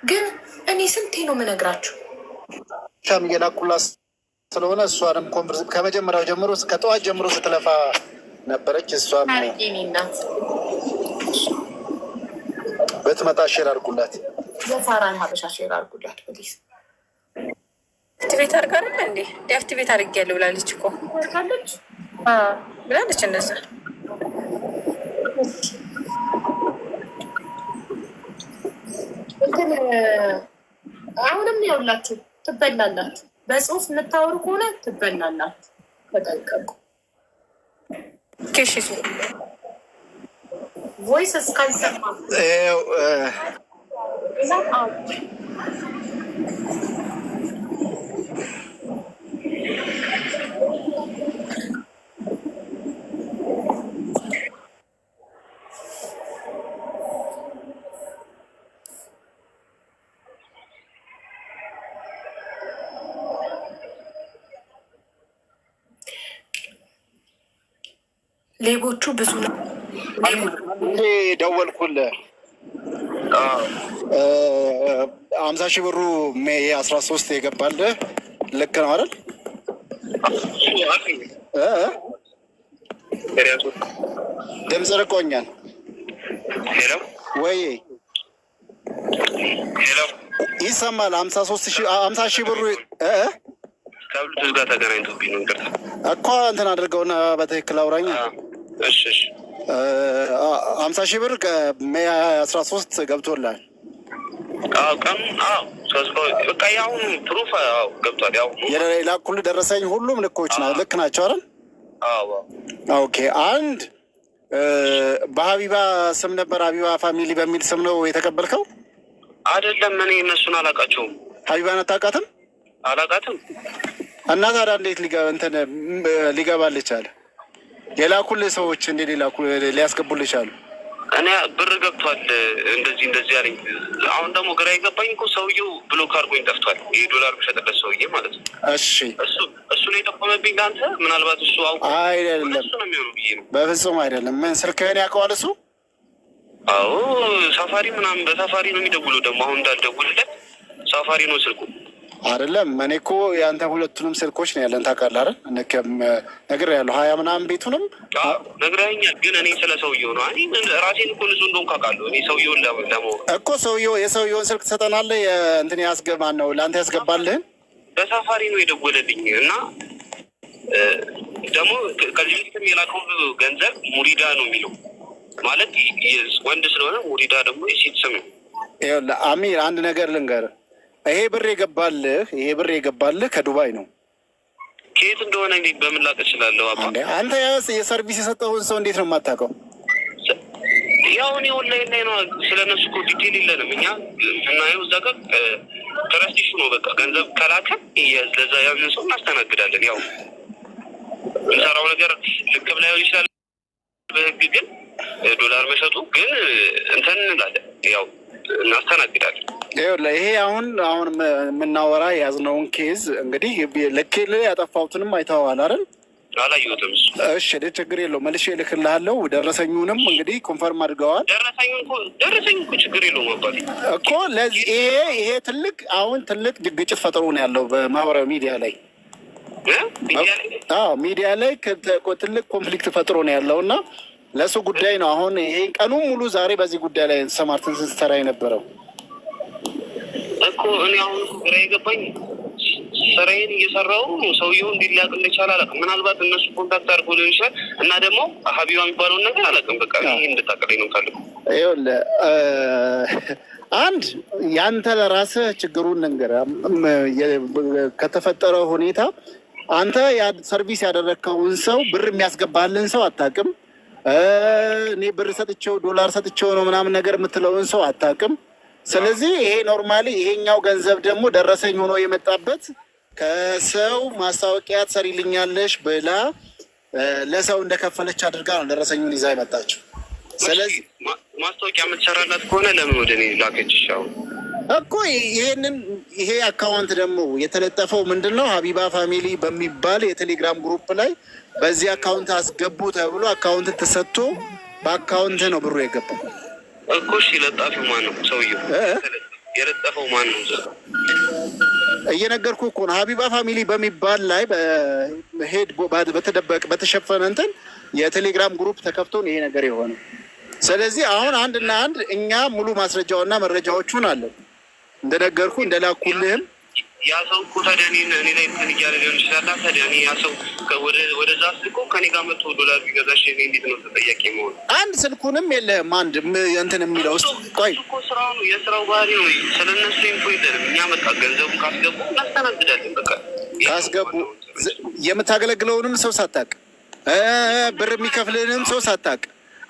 ግን እኔ ስንቴ ነው የምነግራችሁ ሻም እየላኩላት ስለሆነ እሷንም ከመጀመሪያው ጀምሮ ከጠዋት ጀምሮ ስትለፋ ነበረች። እሷም ናት በትመጣ ሼር አድርጉላት፣ የሳራን ሀበሻ ሼር አድርጉላት ፕሊዝ። አክቲቬት አድርጋለ እንዴ? ዲአክቲቬት አድርጌያለሁ ብላለች እኮ ካለች ብላለች እንደዛ። እንትን አሁንም ያውላችሁ ትበላላችሁ። በጽሁፍ የምታወሩ ከሆነ ትበላላችሁ። ተጠንቀቁ። ኬሽሱ ቮይስ እስካልሰማ ሌቦቹ ብዙ ነው። ደወልኩልህ 50,000 ብሩ ሜይ 13 የገባልህ ልክ ነው አይደል? ድምፅ ርቆኛል ወይ? ይሰማል? 50,000 ብሩ ከብልቶች ጋር ተገናኝቶብኝ ነው እኮ እንትን አድርገውና በትክክል አውራኝ። 50,000 ብር ከሜይ 13 ገብቶላል። በቃ ያሁኑ ፕሩፍ ገብቷል። ያው የላኩልህ ደረሰኝ ሁሉም ልክ ናቸው አይደል? ኦኬ። አንድ በሀቢባ ስም ነበር፣ ሀቢባ ፋሚሊ በሚል ስም ነው የተቀበልከው አይደለም? እኔ እነሱን አላውቃቸውም። ሀቢባን አታውቃትም? አላውቃትም። እና ታዲያ እንዴት ሊገባልህ ቻለ? የላኩልህ ሰዎች እንዴት ሊያስገቡልህ ቻሉ? እኔ ብር ገብቷል እንደዚህ አለኝ። አሁን ደግሞ ግራ የገባኝ እኮ ሰውዬው ብሎክ አድርጎኝ ጠፍቷል። $1 ብሸጥለት ሰውዬ ማለት ነው። እሺ እሱ ነው የጠቆመብኝ። ለአንተ ምናልባት እሱ አውቆ አይደለም። እሱ ነው የሚሆነው ብዬ ነው። በፍጹም አይደለም። ምን ስልክህን ያውቀዋል እሱ? አዎ ሳፋሪ ምናምን በሳፋሪ ነው የሚደውለው። ደግሞ አሁን እንዳልደውልለት ሳፋሪ ነው ስልኩ። አይደለም እኔ እኮ የአንተ ሁለቱንም ስልኮች ነው ያለን ታውቃለህ አይደል? ነግሬሃለሁ። 20 ምናምን ቤቱንም ነግረኸኛል። ግን እኔ ስለ ሰውየው ነው ራሴን እኮ ንጹህ እንደሆንኩ አውቃለሁ። እኔ ሰውየውን ለማወቅ እኮ የሰውየውን ስልክ ትሰጠናለህ። እንትን ያስገባን ነው ለአንተ ያስገባልህን በሳፋሪ ነው የደወለልኝ። እና ደግሞ ከዚህ በፊትም የላከው ገንዘብ ሙሪዳ ነው የሚለው ማለት ወንድ ስለሆነ ሙሪዳ ደግሞ የሴት ስም ነው። ይኸውልህ አሚር አንድ ነገር ልንገርህ። ይሄ ብር የገባልህ ከዱባይ ነው። ከየት እንደሆነ በምን ላቅ እችላለሁ? አንተ የሰርቪስ የሰጠውን ሰው እንዴት ነው የማታውቀው? ያው እኔ ኦንላይን ላይ ነው። ስለነሱ እኮ ዲቴል የለንም እኛ እናየው። እዛ ጋር ትረስቲሹ ነው በቃ ገንዘብ ከላከ ለዛ ያንን ሰው እናስተናግዳለን። ያው እንሰራው ነገር ልክ ላይሆን ይችላል በህግ ግን $1 መሸጡ ግን እንትን እንላለን፣ ያው እናስተናግዳለን። ይሄ አሁን የምናወራ የያዝነውን ኬዝ እንግዲህ ልክል ያጠፋሁትንም አይተኸዋል አይደል? አላየሁትም። እሺ ችግር የለው መልሼ እልክልሃለሁ። ደረሰኙንም እንግዲህ ኮንፈርም አድርገዋል። ደረሰኝ እኮ ችግር የለውም አባቴ እኮ ለዚህ ይሄ ትልቅ ግጭት ፈጥሮ ነው ያለው በማህበራዊ ሚዲያ ላይ። ሚዲያ ላይ ትልቅ ኮንፍሊክት ፈጥሮ ነው ያለው እና ለእሱ ጉዳይ ነው አሁን ይሄ ቀኑን ሙሉ ዛሬ በዚህ ጉዳይ ላይ ሰማርትን ስትሰራ የነበረው እኮ። እኔ አሁን ግራ የገባኝ ስራዬን እየሰራው ሰውየው እንዲላቅ እንደቻለ አላውቅም። ምናልባት እነሱ ኮንታክት አድርጎ ሊሆን ይችላል። እና ደግሞ ሀቢባ የሚባለውን ነገር አላውቅም። በቃ ይሄ እንድታቀለኝ ነው ፈልገው። ይኸውልህ አንድ ያንተ ለራስህ ችግሩን ልንገርህ። ከተፈጠረው ሁኔታ አንተ ሰርቪስ ያደረግከውን ሰው ብር የሚያስገባልን ሰው አታውቅም። እኔ ብር ሰጥቼው $1 ሰጥቼው ነው ምናምን ነገር የምትለውን ሰው አታውቅም። ስለዚህ ይሄ ኖርማሊ ይሄኛው ገንዘብ ደግሞ ደረሰኝ ሆኖ የመጣበት ከሰው ማስታወቂያ ትሰሪልኛለሽ ብላ ለሰው እንደከፈለች አድርጋ ነው ደረሰኙን ይዛ የመጣችው። ስለዚህ ማስታወቂያ የምትሰራላት ከሆነ ለምን ወደ እኔ ላከችሽ? እኮ ይሄ አካውንት ደግሞ የተለጠፈው ምንድን ነው? ሀቢባ ፋሚሊ በሚባል የቴሌግራም ግሩፕ ላይ በዚህ አካውንት አስገቡ ተብሎ አካውንት ተሰጥቶ በአካውንት ነው ብሩ የገባው እኮ። እሺ ለጣፊው ማን ነው? ሰውየው የለጠፈው ማን ነው? እየነገርኩህ እኮ ነው። ሀቢባ ፋሚሊ በሚባል ላይ ሄድ በተደበቅ በተሸፈነ እንትን የቴሌግራም ግሩፕ ተከፍቶ ይሄ ነገር የሆነ። ስለዚህ አሁን አንድና አንድ እኛ ሙሉ ማስረጃውና መረጃዎቹን አለን እንደነገርኩ እንደላኩልህም ያ ሰው እኮ ታዲያ እኔ ላይ እንትን እያለ ሊሆን ይችላል። ታዲያ እኔ ያ ሰው ወደዛ ስልኮ ከኔ ጋር $100 ቢገዛሽ እኔ እንዴት ነው ተጠያቂ መሆን? አንድ ስልኩንም የለህም አንድ እንትን የሚለው ውስጥ ቆይ እኮ ስራው ነው የስራው ባህሪ ነው። ስለነሱ ኢንፎ የለንም እኛ። በቃ ገንዘቡን ካስገቡ እናስተናግዳለን። በቃ ካስገቡ የምታገለግለውንም ሰው ሳታቅ ብር የሚከፍልንም ሰው ሳታቅ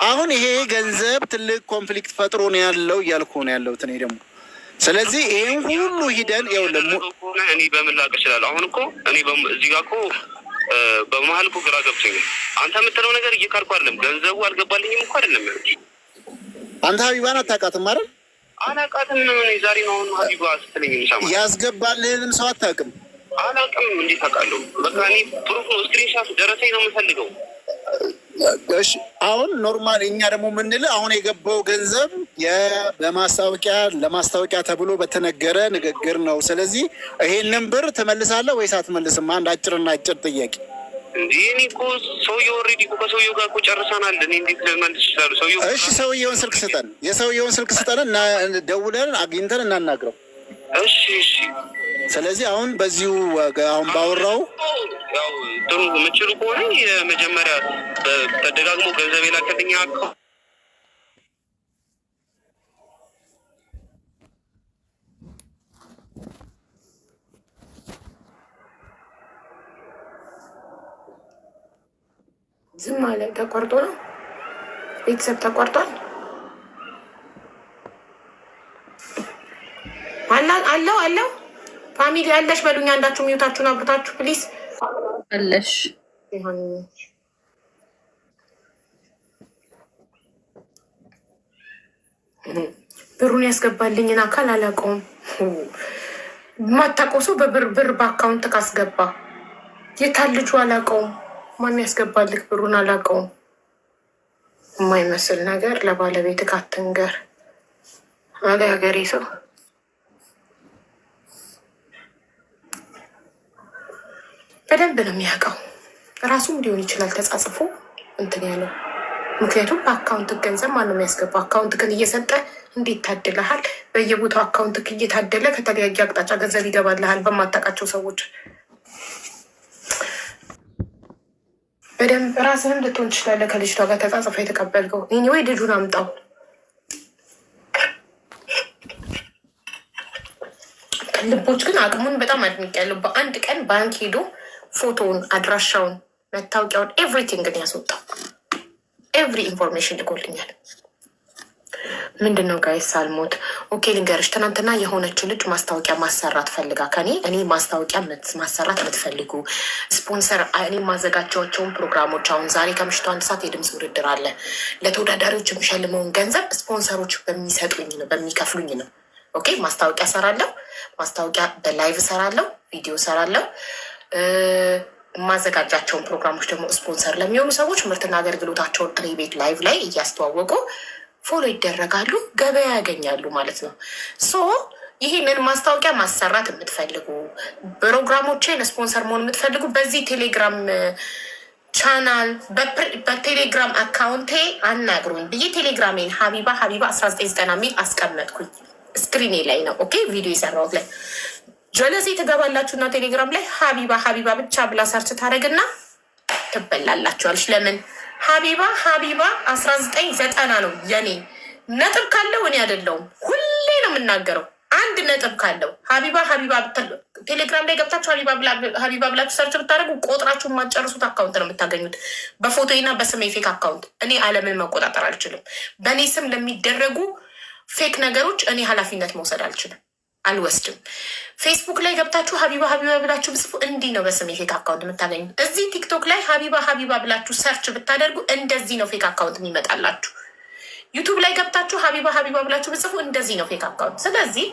አሁን ይሄ ገንዘብ ትልቅ ኮንፍሊክት ፈጥሮ ነው ያለው እያልኩ ነው ያለሁት እኔ ደግሞ። ስለዚህ ይህን ሁሉ ሂደን እኔ በምን ላቅ እችላለሁ? አሁን እኮ እኔ እዚህ ጋር እኮ በመሀል እኮ ግራ ገብቶኛል። አንተ የምትለው ነገር እየካድኩ አይደለም። ገንዘቡ አልገባልኝም እኮ አይደለም። አንተ ሀቢባን አታውቃትም አይደል? አላውቃትም። ዛሬ ነው አሁን ሀቢባ ስትለኝ የሚሰማው። ያስገባልህንም ሰው አታውቅም? አላውቅም። እንዴት አውቃለሁ? በቃ እኔ ፕሩፍ ነው፣ ስክሪንሻት ደረሰኝ ነው የምፈልገው። እሺ አሁን ኖርማል እኛ ደግሞ የምንልህ አሁን የገባው ገንዘብ ለማስታወቂያ ተብሎ በተነገረ ንግግር ነው። ስለዚህ ይሄንን ብር ትመልሳለህ ወይስ አትመልስም? አንድ አጭርና አጭር ጥያቄ። እንዲህ እኔ እኮ ሰውየው ኦልሬዲ እኮ ከሰውየው ጋር እኮ ጨርሰናል። እኔ እንዴት ልመልስ ይችላሉ? ሰውየው እሺ ሰውየውን ስልክ ስጠን፣ የሰውየውን ስልክ ስጠን እና ደውለን አግኝተን እናናግረው። እሺ እሺ። ስለዚህ አሁን በዚሁ አሁን ባወራው ያው ጥሩ የምችሉ ከሆነ የመጀመሪያ ተደጋግሞ ገንዘብ የላከልኝ ዝም አለ። ተቆርጦ ነው ቤተሰብ ተቆርጧል። አለው ፋሚሊ አለሽ በሉኝ። አንዳችሁ ሚዩታችሁን አብርታችሁ ፕሊስ። አለሽ ብሩን ያስገባልኝን አካል አላውቀውም። ማታውቀው ሰው ብር በአካውንት ካስገባ የታል ልጁ አላውቀውም። ማን ያስገባልክ ብሩን አላውቀውም። የማይመስል ነገር ለባለቤት ካትንገር አለ ሀገሬ ሰው። በደንብ ነው የሚያውቀው። ራሱም ሊሆን ይችላል ተጻጽፎ እንትን ያለው። ምክንያቱም በአካውንት ገንዘብ ማነው የሚያስገባው? አካውንት ግን እየሰጠ እንዴት ታድለሃል? በየቦታው አካውንት እየታደለ ከተለያየ አቅጣጫ ገንዘብ ይገባልሃል በማታውቃቸው ሰዎች። በደንብ ራስንም ልትሆን ትችላለህ ከልጅቷ ጋር ተጻጽፎ የተቀበልከው። ወይ ልጁን አምጣው። ልቦች ግን አቅሙን በጣም አድንቄያለሁ። በአንድ ቀን ባንክ ሄዶ ፎቶውን፣ አድራሻውን፣ መታወቂያውን ኤቭሪቲንግን ያስወጣው። ኤቭሪ ኢንፎርሜሽን ልኮልኛል። ምንድን ነው ጋይስ ሳልሞት ኦኬ ልንገርሽ። ትናንትና የሆነች ልጅ ማስታወቂያ ማሰራት ፈልጋ እኔ ማስታወቂያ ማሰራት የምትፈልጉ ስፖንሰር እኔ ማዘጋጃቸውን ፕሮግራሞች አሁን ዛሬ ከምሽቱ 1 ሰዓት የድምፅ ውድድር አለ። ለተወዳዳሪዎች የሚሸልመውን ገንዘብ ስፖንሰሮች በሚሰጡኝ ነው በሚከፍሉኝ ነው። ኦኬ ማስታወቂያ ሰራለሁ። ማስታወቂያ በላይቭ ሰራለሁ፣ ቪዲዮ ሰራለሁ። ማዘጋጃቸውን ፕሮግራሞች ደግሞ ስፖንሰር ለሚሆኑ ሰዎች ምርትና አገልግሎታቸውን እኔ ቤት ላይቭ ላይ እያስተዋወቁ ፎሎ ይደረጋሉ፣ ገበያ ያገኛሉ ማለት ነው። ሶ ይህንን ማስታወቂያ ማሰራት የምትፈልጉ ፕሮግራሞችን ስፖንሰር መሆን የምትፈልጉ በዚህ ቴሌግራም ቻናል በቴሌግራም አካውንቴ አናግሩኝ ብዬ ቴሌግራሜን ሀቢባ 1990 የሚል አስቀመጥኩኝ። ስክሪኔ ላይ ነው። ኦኬ ቪዲዮ የሰራሁት ላይ ጀለሴ ትገባላችሁ እና ቴሌግራም ላይ ሀቢባ ብቻ ብላ ሰርች ታደረግና ትበላላችኋለች። ለምን ሀቢባ 1990 ነው የኔ ነጥብ ካለው እኔ አይደለሁም። ሁሌ ነው የምናገረው። አንድ ነጥብ ካለው ሀቢባ ቴሌግራም ላይ ገብታችሁ ሀቢባ ብላችሁ ሰርች ብታደረጉ ቆጥራችሁ የማጨርሱት አካውንት ነው የምታገኙት። በፎቶና በስሜ ፌክ አካውንት። እኔ አለምን መቆጣጠር አልችልም። በእኔ ስም ለሚደረጉ ፌክ ነገሮች እኔ ኃላፊነት መውሰድ አልችልም፣ አልወስድም። ፌስቡክ ላይ ገብታችሁ ሀቢባ ብላችሁ ብጽፉ እንዲህ ነው በስሜ ፌክ አካውንት የምታገኙት። እዚህ ቲክቶክ ላይ ሀቢባ ብላችሁ ሰርች ብታደርጉ እንደዚህ ነው ፌክ አካውንት የሚመጣላችሁ። ዩቱብ ላይ ገብታችሁ ሀቢባ ብላችሁ ብጽፉ እንደዚህ ነው ፌክ አካውንት። ስለዚህ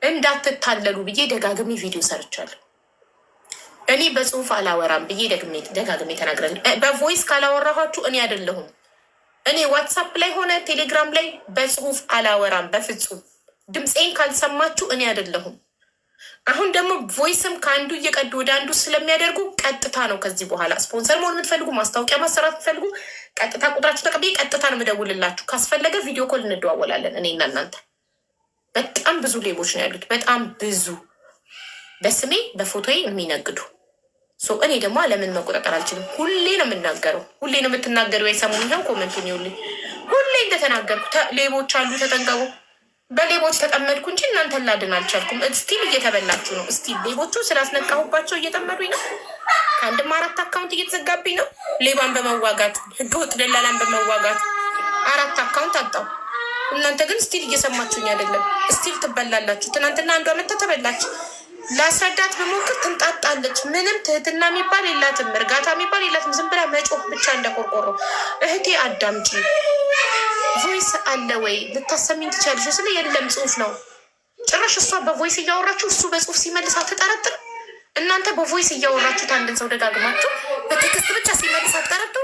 እንዳትታለሉ ብዬ ደጋግሜ ቪዲዮ ሰርቻለሁ። እኔ በጽሁፍ አላወራም ብዬ ደጋግሜ ተናግረን በቮይስ ካላወራኋችሁ እኔ አይደለሁም። እኔ ዋትሳፕ ላይ ሆነ ቴሌግራም ላይ በጽሁፍ አላወራም በፍጹም። ድምፄን ካልሰማችሁ እኔ አይደለሁም። አሁን ደግሞ ቮይስም ከአንዱ እየቀዱ ወደ አንዱ ስለሚያደርጉ ቀጥታ ነው። ከዚህ በኋላ ስፖንሰር መሆን የምትፈልጉ ማስታወቂያ ማሰራት የምትፈልጉ ቀጥታ ቁጥራችሁ ተቀብዬ ቀጥታ ነው የምደውልላችሁ። ካስፈለገ ቪዲዮ ኮል እንደዋወላለን እኔና እናንተ። በጣም ብዙ ሌቦች ነው ያሉት፣ በጣም ብዙ በስሜ በፎቶዬ የሚነግዱ። እኔ ደግሞ ለምን መቆጣጠር አልችልም። ሁሌ ነው የምናገረው። ሁሌ ነው የምትናገሩ። የሰሙኝ ሆን ኮመንቱን ይውልኝ። ሁሌ እንደተናገርኩ ሌቦች አሉ ተጠንቀቁ። በሌቦች ተጠመድኩ እንጂ እናንተን ላድን አልቻልኩም። ስቲል እየተበላችሁ ነው። ስቲል ሌቦቹ ስላስነቃሁባቸው እየጠመዱኝ ነው። ከአንድም 4 አካውንት እየተዘጋብኝ ነው። ሌባን በመዋጋት ህገወጥ ደላላን በመዋጋት 4 አካውንት አጣው። እናንተ ግን ስቲል እየሰማችሁኝ አይደለም። ስቲል ትበላላችሁ። ትናንትና አንዷ መታ ተበላች። ላስረዳት በሞክር ትንጣጣለች። ምንም ትህትና የሚባል የላትም፣ እርጋታ የሚባል የላትም። ዝም ብላ መጮህ ብቻ እንደቆርቆሮ። እህቴ አዳምጪ፣ ቮይስ አለ ወይ ልታሰሚኝ ትችያለሽ? ስለ የለም ጽሁፍ ነው። ጭራሽ እሷ በቮይስ እያወራችሁ እሱ በጽሁፍ ሲመልስ አትጠረጥር። እናንተ በቮይስ እያወራችሁት አንድን ሰው ደጋግማችሁ በቴክስት ብቻ ሲመልስ አትጠረጥሩ።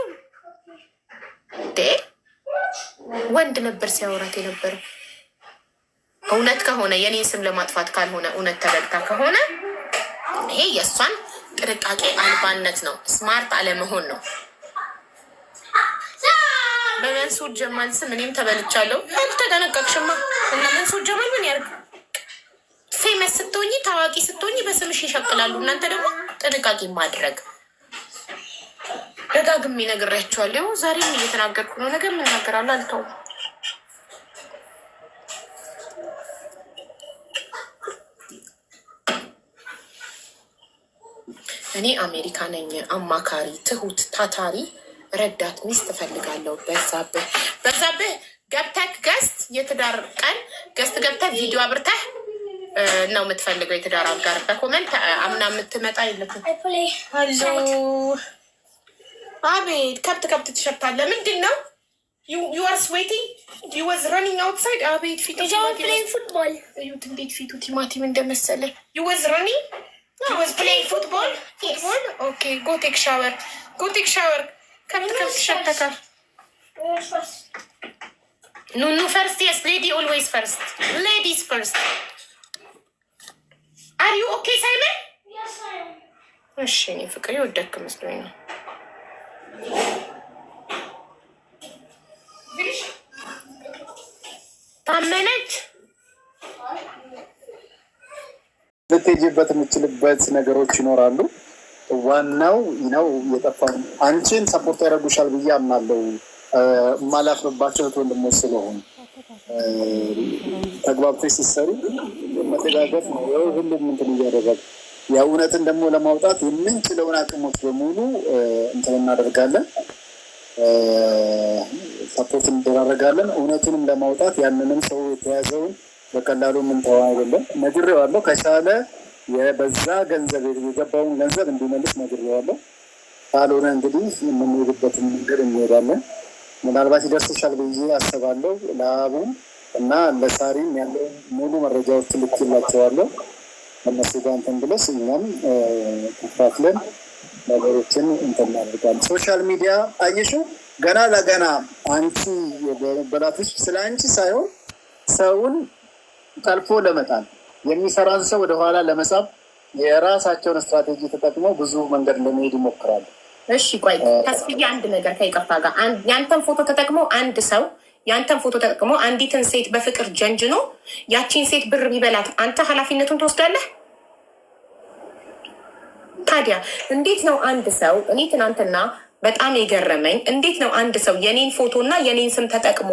ወንድ ነበር ሲያወራት የነበረው። እውነት ከሆነ የኔን ስም ለማጥፋት ካልሆነ እውነት ተደግታ ከሆነ ይሄ የእሷን ጥንቃቄ አልባነት ነው፣ ስማርት አለመሆን ነው። በመንሱር ጀማል ስም እኔም ተበልቻለሁ። አልተጠነቀቅሽማ። እና መንሱር ጀማል ምን ያርግ? ፌመስ ስትሆኝ ታዋቂ ስትሆኝ በስምሽ ይሸቅላሉ። እናንተ ደግሞ ጥንቃቄ ማድረግ ደጋግሜ ነግሬያቸዋለሁ። ዛሬም እየተናገርኩ ነው፣ ነገ የምናገራለሁ። አልተውም። እኔ አሜሪካ ነኝ፣ አማካሪ፣ ትሁት፣ ታታሪ ረዳት ሚስት እፈልጋለሁ። በዛብህ ገብተህ ገስት የትዳር ቀን ገስት ገብተህ ቪዲዮ አብርተህ ነው የምትፈልገው የትዳር አጋር። በኮመንት አምና የምትመጣ የለትም። አሎ አቤት፣ ከብት ትሸታለህ። ምንድን ነው? You are sweating? You was running outside? አቤት ፊቱ ፉትቦል እዩት፣ እንዴት ፊቱ ቲማቲም እንደመሰለ። You was running? You was playing football? Football? Okay, go take shower. Go take shower. ከብት ትሸተካል። ኑኑ ፈርስት። Yes, lady always first. Ladies first. Are you okay, Simon? Yes, I am. እሺ፣ እኔ ፍቅር የወደድክ መስሎኝ ነው። ታመነች። ልትሄጂበት የምችልበት ነገሮች ይኖራሉ። ዋናው ነው የጠፋው አንቺን ሰፖርት ያደርጉሻል ብዬ አምናለሁ። የማላፍርባቸው እህት ወንድሞች ስለሆኑ ተግባብተሽ ሲሰሩ መተጋገፍ ነው። ሁሉም እንትን እያደረገ የእውነትን ደግሞ ለማውጣት የምንችለውን አቅሞች በሙሉ እንትን እናደርጋለን፣ ሰፖርት እንደራረጋለን። እውነቱንም ለማውጣት ያንንም ሰው የተያዘውን በቀላሉ የምንተዋ አይደለም። ነግሬዋለሁ። ከቻለ የበዛ ገንዘብ የገባውን ገንዘብ እንዲመልስ ነግሬዋለሁ። ካልሆነ እንግዲህ የምንሄድበትን መንገድ እንሄዳለን። ምናልባት ይደርስሻል ብዬ አስባለሁ። ለአቡም እና ለሳሪም ያለውን ሙሉ መረጃዎችን ልክላቸዋለሁ። እነሱ ጋር እንትን ብለስ እኛም ተካፍለን ነገሮችን እንትን እናደርጋለን። ሶሻል ሚዲያ አየሽው፣ ገና ለገና አንቺ በመበላትሽ ስለ አንቺ ሳይሆን ሰውን ጠልፎ ለመጣል የሚሰራን ሰው ወደኋላ ለመሳብ የራሳቸውን ስትራቴጂ ተጠቅመው ብዙ መንገድ ለመሄድ ይሞክራሉ። እሺ ቆይ ተስፍዬ፣ አንድ ነገር ከይቅርታ ጋር ያንተን ፎቶ ተጠቅሞ አንድ ሰው ያንተን ፎቶ ተጠቅሞ አንዲትን ሴት በፍቅር ጀንጅኖ ያቺን ሴት ብር ቢበላት አንተ ኃላፊነቱን ትወስዳለህ? ታዲያ እንዴት ነው አንድ ሰው እኔ ትናንትና በጣም የገረመኝ እንዴት ነው አንድ ሰው የኔን ፎቶና የኔን ስም ተጠቅሞ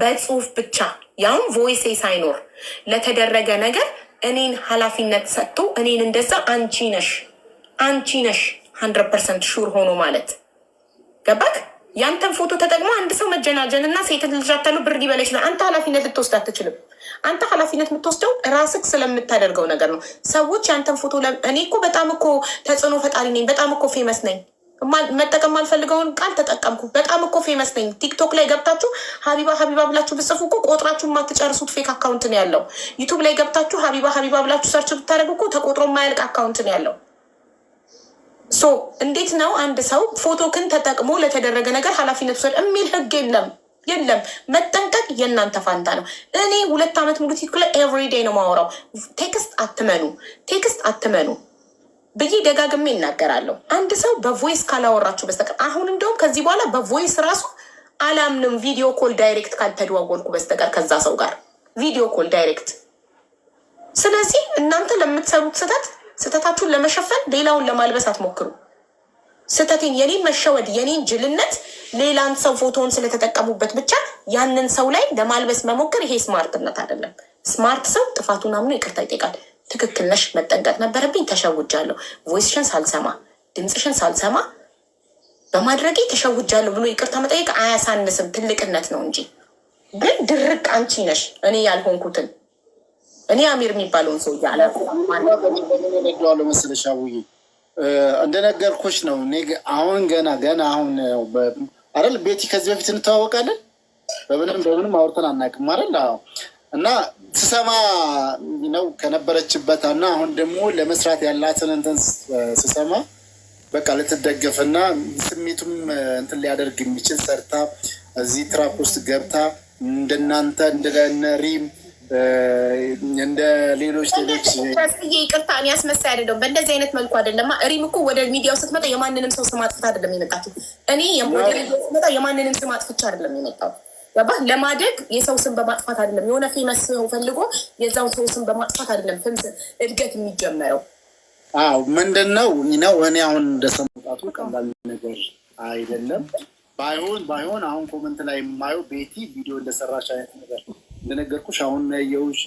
በጽሁፍ ብቻ ያውም ቮይሴ ሳይኖር ለተደረገ ነገር እኔን ኃላፊነት ሰጥቶ እኔን እንደዛ አንቺ ነሽ 100% ሹር ሆኖ ማለት ገባክ? ያንተን ፎቶ ተጠቅሞ አንድ ሰው መጀናጀን እና ሴትን ልጃተሉ ብር ሊበላ ይችላል። አንተ ኃላፊነት ልትወስድ አትችልም። አንተ ኃላፊነት የምትወስደው ራስክ ስለምታደርገው ነገር ነው። ሰዎች ያንተን ፎቶ እኔ እኮ በጣም እኮ ተጽዕኖ ፈጣሪ ነኝ፣ በጣም እኮ ፌመስ ነኝ፣ መጠቀም ማልፈልገውን ቃል ተጠቀምኩ፣ በጣም እኮ ፌመስ ነኝ። ቲክቶክ ላይ ገብታችሁ ሀቢባ ብላችሁ ብጽፉ እኮ ቆጥራችሁ የማትጨርሱት ፌክ አካውንት ነው ያለው። ዩቱብ ላይ ገብታችሁ ሀቢባ ብላችሁ ሰርች ብታደርጉ እኮ ተቆጥሮ የማያልቅ አካውንት ነው ያለው። እንዴት ነው አንድ ሰው ፎቶክን ተጠቅሞ ለተደረገ ነገር ኃላፊነት ውሰድ የሚል ህግ የለም። የለም መጠንቀቅ የእናንተ ፋንታ ነው። እኔ 2 ዓመት ሙሉ ቲክቶክ ላይ ኤቭሪዴይ ነው ማወራው። ቴክስት አትመኑ ብዬ ደጋግሜ ይናገራለሁ። አንድ ሰው በቮይስ ካላወራችሁ በስተቀር አሁን እንደውም ከዚህ በኋላ በቮይስ ራሱ አላምንም፣ ቪዲዮ ኮል ዳይሬክት ካልተደዋወልኩ በስተቀር ከዛ ሰው ጋር ቪዲዮ ኮል ዳይሬክት። ስለዚህ እናንተ ለምትሰሩት ስህተታችሁን ለመሸፈን ሌላውን ለማልበስ አትሞክሩ። ስህተቴን፣ የኔን መሸወድ፣ የኔን ጅልነት ሌላን ሰው ፎቶውን ስለተጠቀሙበት ብቻ ያንን ሰው ላይ ለማልበስ መሞከር ይሄ ስማርትነት አይደለም። ስማርት ሰው ጥፋቱን አምኖ ይቅርታ ይጠይቃል። ትክክል ነሽ፣ መጠንቀቅ ነበረብኝ፣ ተሸውጃለሁ፣ ቮይስሽን ሳልሰማ ድምፅሽን ሳልሰማ በማድረጌ ተሸውጃለሁ ብሎ ይቅርታ መጠየቅ አያሳንስም፣ ትልቅነት ነው እንጂ። ግን ድርቅ አንቺ ነሽ እኔ ያልሆንኩትን እኔ አሚር የሚባለውን ሰው እያለ መሰለሽ አቡዬ እንደነገርኩሽ ነው። አሁን ገና አሁን አይደል ቤቲ ከዚህ በፊት እንተዋወቃለን። በምንም አውርተን አናውቅም አይደል? እና ስሰማ ነው ከነበረችበት እና አሁን ደግሞ ለመስራት ያላትን እንትን ስሰማ በቃ ልትደገፍና ስሜቱም እንትን ሊያደርግ የሚችል ሰርታ እዚህ ትራፕ ውስጥ ገብታ እንደናንተ እንደነ ሪም እንደ ሌሎች ይቅርታ እኔ አስመሳይ አይደለሁም። በእንደዚህ አይነት መልኩ አይደለም። ሪም እኮ ወደ ሚዲያው ስትመጣ የማንንም ሰው ስም አጥፍታ አይደለም የመጣችው። እኔ ወደ ሚዲያው ስትመጣ የማንንም ስም አጥፍቻ አይደለም የመጣው። ለማደግ የሰው ስም በማጥፋት አይደለም፣ የሆነ ፌመስ ሰው ፈልጎ የዛው ሰው ስም በማጥፋት አይደለም እድገት የሚጀመረው። ምንድን ነው እኔ አሁን እንደሰማሁት ቀላል ነገር አይደለም። ባይሆን አሁን ኮመንት ላይ የማየው ቤቲ ቪዲዮ እንደሰራሽ አይነት ነገር እንደነገርኩሽ አሁን ያየሁሽ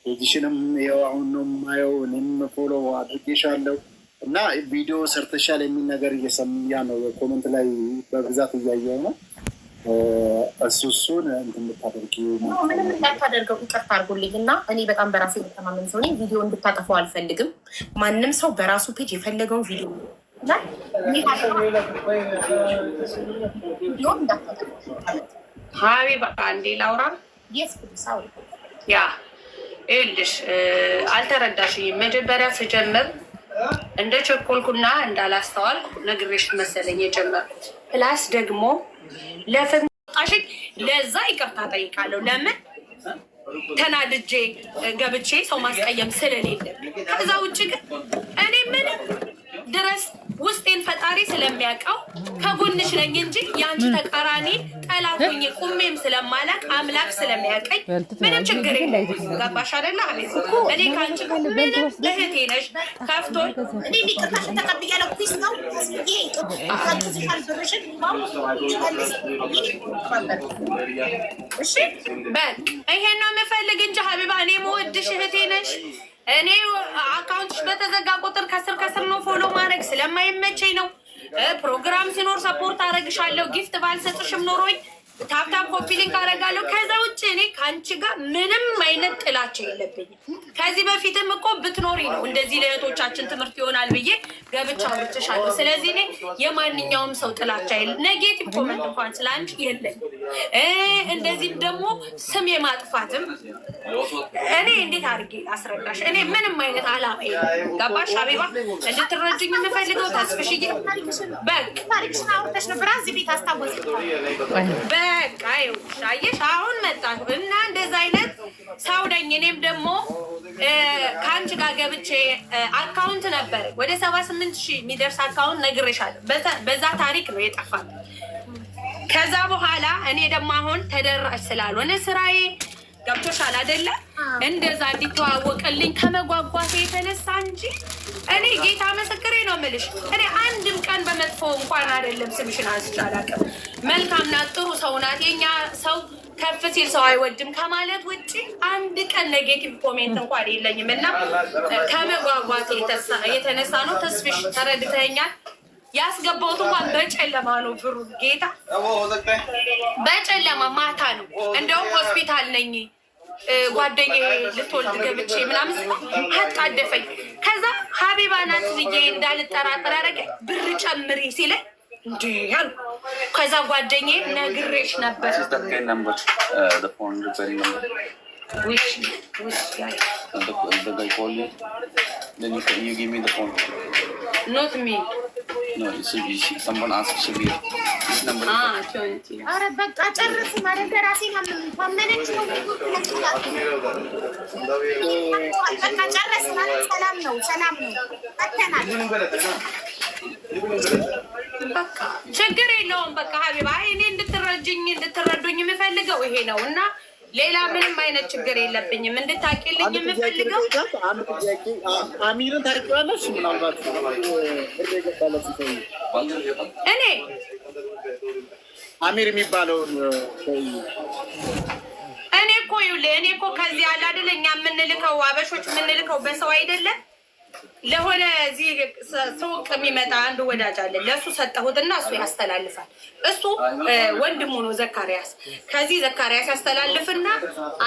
ፔጅሽንም ይኸው አሁን ነው የማየው። እኔም ፎሎ አድርጌሻለሁ እና ቪዲዮ ሰርተሻል የሚል ነገር እየሰማያ ነው። ኮመንት ላይ በብዛት እያየሁ ነው። እሱን እንድታደርጊ ምንም እንዳታደርገው ይቅርታ አድርጉልኝ እና እኔ በጣም በራሴ የተማመን ሰው ነኝ። ቪዲዮ እንድታጠፋው አልፈልግም። ማንም ሰው በራሱ ፔጅ የፈለገውን ቪዲዮ ሀቢባ አንዴ ላውራ። ያ ይኸውልሽ አልተረዳሽኝም። መጀመሪያ ስጀምር እንደ ቸኮልኩና እንዳላስተዋልኩ ነግሬሽ መሰለኝ የጀመርኩት። ፕላስ ደግሞ ለፍንጣሽን ለዛ ይቅርታ ጠይቃለሁ። ለምን ተናድጄ ገብቼ ሰው ማስቀየም ስለሌለ። ከዛ ውጭ ግን እኔ ምንም ድረስ ውስጤን ፈጣሪ ስለሚያውቀው ከጎንሽ ነኝ እንጂ የአንቺ ተቃራኒ ጠላት ሆኜ ቁሜም ስለማላቅ አምላክ ስለሚያውቀኝ ምንም ችግር የለም። ገባሽ አይደለ? እኔ ከአንቺ ምንም እህቴ ነሽ። ከፍቶኝ እኔ ሊቅርታሽ ተቀብያለሁ። ፒስ ነው እሺ በቃ ይሄን ነው የምፈልግ እንጂ ሀቢባ እኔ መወድሽ እህቴ ነሽ። እኔ አካውንትሽ በተዘጋ ቁጥር ከስር ነው ፎሎ ማድረግ ስለማይመቸኝ ነው። ፕሮግራም ሲኖር ሰፖርት አደረግሻለሁ። ጊፍት ባልሰጥሽም ኖሮኝ ታፕታፕ ኮፒ ሊንክ አደርጋለሁ። ከዛ ውጭ እኔ ከአንቺ ጋር ምንም አይነት ጥላቻ የለብኝም። ከዚህ በፊትም እኮ ብትኖሪ ነው እንደዚህ ለእህቶቻችን ትምህርት ይሆናል ብዬ ገብቻ አውርቼሻለሁ። ስለዚህ እኔ የማንኛውም ሰው ጥላቻ የለም። ኔጌቲቭ ኮመንት እንኳን ስለ አንቺ የለኝም። እንደዚህም ደግሞ ስም የማጥፋትም እኔ እንዴት አድርጌ ላስረዳሽ? እኔ ምንም አይነት አላማ የለም። ገባሽ ሀቢባ? እንድትረጅኝ የምፈልገው ተስፍሽዬ ታሪክሽን አውርተሽ ነበር እዚህ ቤት አስታወስ። በቃ ይኸውልሽ አየሽ አሁን መጣሁ እና እንደዛ አይነት ሰው ነኝ። እኔም ደግሞ ከአንቺ ጋር ገብቼ አካውንት ነበር ወደ 78,000 የሚደርስ አካውንት ነግሬሻለሁ። በዛ ታሪክ ነው የጠፋት። ከዛ በኋላ እኔ ደግሞ አሁን ተደራሽ ስላልሆነ ስራዬ ገብቶሻል አይደለ? እንደዛ እንዲተዋወቅልኝ ከመጓጓቴ የተነሳ እንጂ እኔ ጌታ ምስክሬ ነው የምልሽ። እኔ አንድም ቀን በመጥፎ እንኳን አይደለም ስምሽን አንስቼ አላውቅም። መልካም ናት፣ ጥሩ ሰው ናት። የኛ ሰው ከፍ ሲል ሰው አይወድም ከማለት ውጭ አንድ ቀን ኔጌቲቭ ኮሜንት እንኳን የለኝም። እና ከመጓጓቴ የተነሳ ነው። ተስፍሽ ተረድተኛል። ያስገባሁት እንኳን በጨለማ ነው። ብሩ ጌታ በጨለማ ማታ ነው። እንደውም ሆስፒታል ነኝ ጓደኛዬ ልትወልድ ገብቼ ምናምን አጣደፈኝ። ከዛ ሀቢባ ናት ብዬ እንዳልጠራጠር ያደረገ ብር ጨምሪ ሲለኝ እንዴ ያልኩ። ከዛ ጓደኛዬ ነግሬሽ ነበር ኖት ሚ No, someone asked Shabir. This number is ኧረ በቃ ጨርስ ማለት ራሴን ታመነች ነው። በቃ ጨርስ ማለት ሰላም ነው፣ ሰላም ነው። አተናል በቃ ችግር የለውም። በቃ ሀቢባ እኔ እንድትረዱኝ የምፈልገው ይሄ ነው እና ሌላ ምንም አይነት ችግር የለብኝም። እንድታቂልኝ የምፈልገው አሚርን ታውቂዋለሽ? ምናልባት እኔ አሚር የሚባለውን እኔ እኮ ከዚህ ያለ አይደለ እኛ የምንልከው አበሾች የምንልከው በሰው አይደለም። ለሆነ እዚህ ሱቅ የሚመጣ አንድ ወዳጅ አለ። ለእሱ ሰጠሁትና እሱ ያስተላልፋል። እሱ ወንድሙ ነው ዘካሪያስ። ከዚህ ዘካሪያስ ያስተላልፍና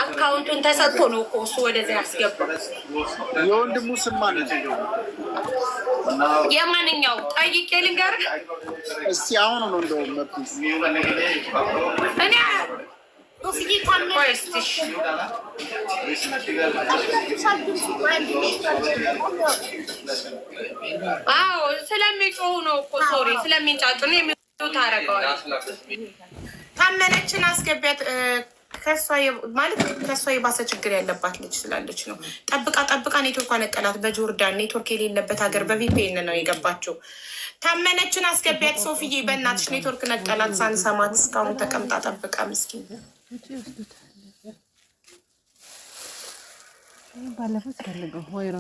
አካውንቱን ተሰጥቶ ነው እኮ እሱ ወደዚያ ያስገባል። የወንድሙ ስም ማለት ነው? የማንኛው ጠይቄ ልንገርህ እስቲ። አሁን ነው እንደውም መጥቶ እኔ አዎ ስለሚጮሁ ነው እኮ ሶሪ ስለሚንጫጩ ነው የሚሉት። አደርገዋለሁ። ታመነችን አስገቢያት። ከሷ የባሰ ችግር ያለባት ልጅ ስላለች ነው። ጠብቃ ኔትወርክ ነቀላት። በጆርዳን ኔትወርክ የሌለበት ሀገር በቪፒኤን ነው የገባችው። ታመነችን አስገቢያት። ሶፊዬ በእናትሽ ኔትወርክ ነቀላት ሳንሰማት እስካሁን ተቀምጣ ጠብቃ ምስኪን ባለፈው ፈልገው ወይሮ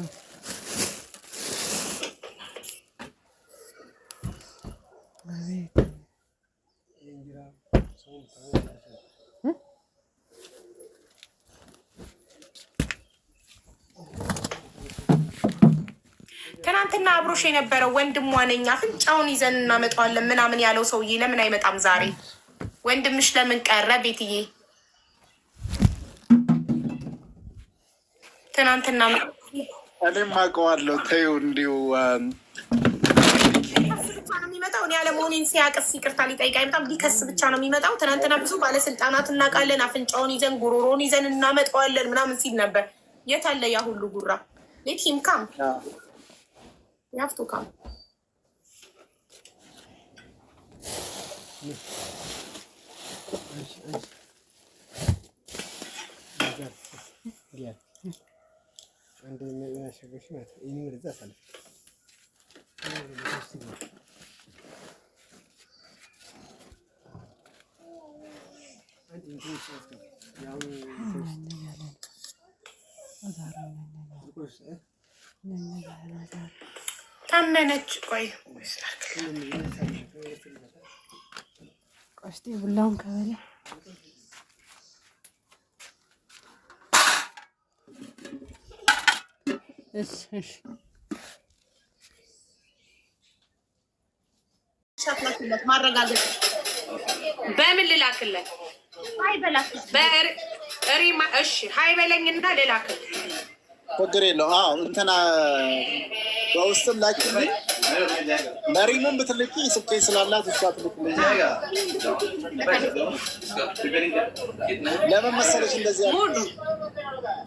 ትናንትና አብሮሽ የነበረው ወንድሟ ነኝ አፍንጫውን ይዘን እናመጣዋለን ምናምን ያለው ሰውዬ ለምን አይመጣም ዛሬ? ወንድምሽ ለምን ቀረ? ቤትዬ ትናንትና እኔም አውቀዋለሁ። ተይው እንዲሁ ብቻ ነው የሚመጣው። እኔ ያለመሆኔን ሲያቅስ ይቅርታ ሊጠይቅ አይመጣም። ሊከስ ብቻ ነው የሚመጣው። ትናንትና ብዙ ባለስልጣናት እናውቃለን፣ አፍንጫውን ይዘን ጉሮሮን ይዘን እናመጣዋለን ምናምን ሲል ነበር። የት አለ ያ ሁሉ ጉራ? ሌት ሂም ካም ያፍቱ ካም ታመነች። ቆይ ቆስቲ ቡላውን ከበለ እሺ ሻትላክለት ማረጋገጥ በምን ልላክለት? አይ በላክ በሪማ እሺ ሀይ በለኝና ልላክለት። ችግር የለው። አዎ እንትና በውስጥም ላኪ መሪምን ብትልኪ ስልኬ ስላላት እሷ ትልክልኝ። ለምን መሰለሽ እንደዚህ ያለ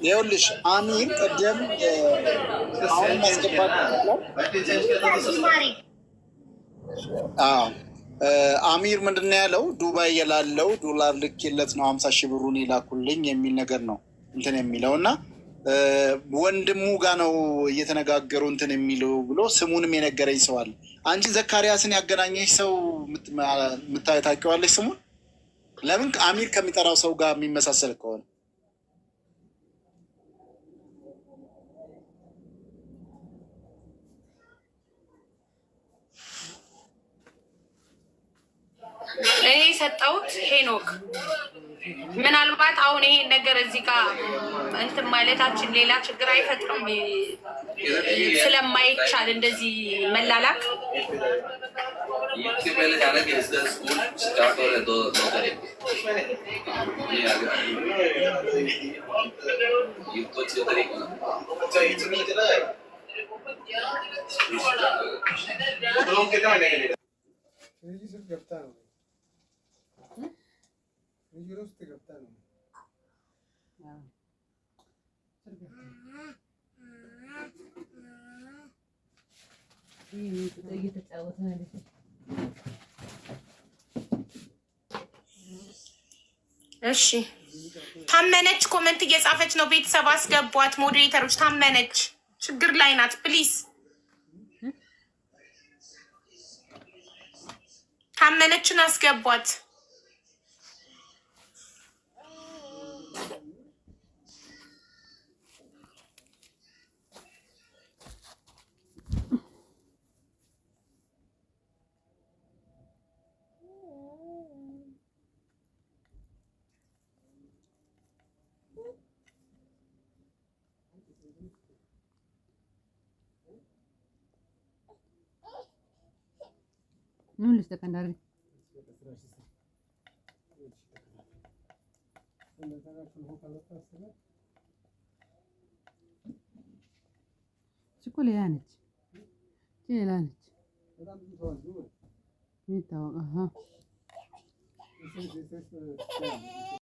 ይኸውልሽ፣ አሚር ቅድም አሁን ማስገባት አሚር ምንድን ነው ያለው? ዱባይ የላለው ዶላር ልኬለት ነው 50 ሺህ ብሩን ይላኩልኝ የሚል ነገር ነው እንትን የሚለው እና ወንድሙ ጋር ነው እየተነጋገሩ እንትን የሚለው ብሎ ስሙንም የነገረኝ ሰው አለ። አንቺ ዘካሪያስን ያገናኘሽ ሰው ታውቂዋለሽ ስሙን? ለምን አሚር ከሚጠራው ሰው ጋር የሚመሳሰል ከሆነ እኔ የሰጠሁት ሄኖክ ምናልባት አሁን ይሄን ነገር እዚህ ጋር እንትን ማለታችን ሌላ ችግር አይፈጥርም ስለማይቻል እንደዚህ መላላክ እሺ ታመነች ኮመንት እየጻፈች ነው። ቤተሰብ አስገቧት። ሞዴሬተሮች ታመነች ችግር ላይ ናት። ፕሊዝ ታመነችን አስገቧት። ምን ልስተቀንዳሪ እኮ ሌላ ነች ሌላ ነች የሚታወቅ